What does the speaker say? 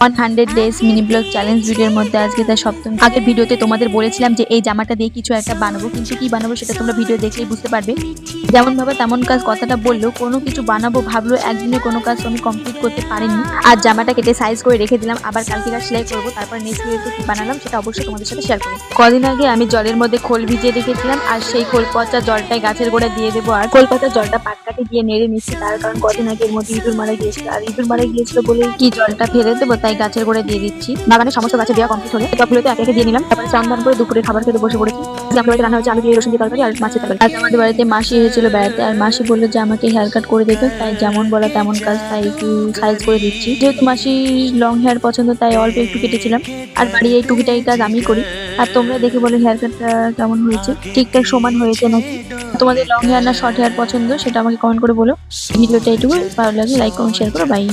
100 days mini blog challenge ভিডিওর মধ্যে আজকে তার সপ্তম। আগের ভিডিওতে তোমাদের বলেছিলাম যে এই জামাটা দিয়ে কিছু একটা বানাবো, কিন্তু কি বানাবো সেটা তোমরা ভিডিও দেখলেই বুঝতে পারবে। যেমন ভাবে তেমন কাজ কথাটা বললো, কোনো কিছু বানাবো ভাবলো, একদিনে কোনো কাজ আমি কমপ্লিট করতে পারিনি। আর জামাটা কেটে সাইজ করে রেখে দিলাম, আবার কালকে সেলাই করবো। তারপর নেক্সট ভিডিওতে কি বানালাম সেটা অবশ্যই তোমাদের সাথে শেয়ার করবো। কদিন আগে আমি জলের মধ্যে খোল ভিজিয়ে রেখেছিলাম, আর সেই খোল পচা জলটাই গাছের গোড়ায় দিয়ে দেবো। আর খোল পচা জলটা পাটকাঠি দিয়ে নেড়ে নিচ্ছি, তার কারণ কদিন আগে এর মধ্যে ইঁদুর মারা গিয়েছিল, আর ইঁদুর মারা গিয়েছিল বলে কি জলটা ফেলে দেবো, তাই গাছের গোড়ায় দিয়ে দিচ্ছি। বাগানের সমস্ত গাছে দেওয়া কমপ্লিট হলে টপগুলোতে একে একে দিয়ে নিলাম। তারপরে স্নান দান করে দুপুরে খাবার খেতে বসে পড়েছি। আমাদের বাড়িতে রান্না হচ্ছে আলু দিয়ে রসুন দিয়ে তরকারি আর মাছের তরকারি। আজ আমাদের বাড়িতে মাসি এসেছিল বেড়াতে, আর মাসি বললো যে আমাকে হেয়ার কাট করে দেবে, তাই যেমন বলা তেমন কাজ, তাই একটু সাইজ করে দিচ্ছি। যেহেতু মাসি লং হেয়ার পছন্দ, তাই অল্প একটু কেটেছিলাম। আর বাড়ির এই টুকিটাই কাজ আমি করি। আর তোমরা দেখে বলো হেয়ার কাটটা কেমন হয়েছে, ঠিকঠাক সমান হয়েছে নাকি। তোমাদের লং হেয়ার না শর্ট হেয়ার পছন্দ সেটা আমাকে কমেন্ট করে বলো। ভিডিওটা এইটুকু, ভালো লাগলে লাইক কমেন্ট শেয়ার করো। বাই।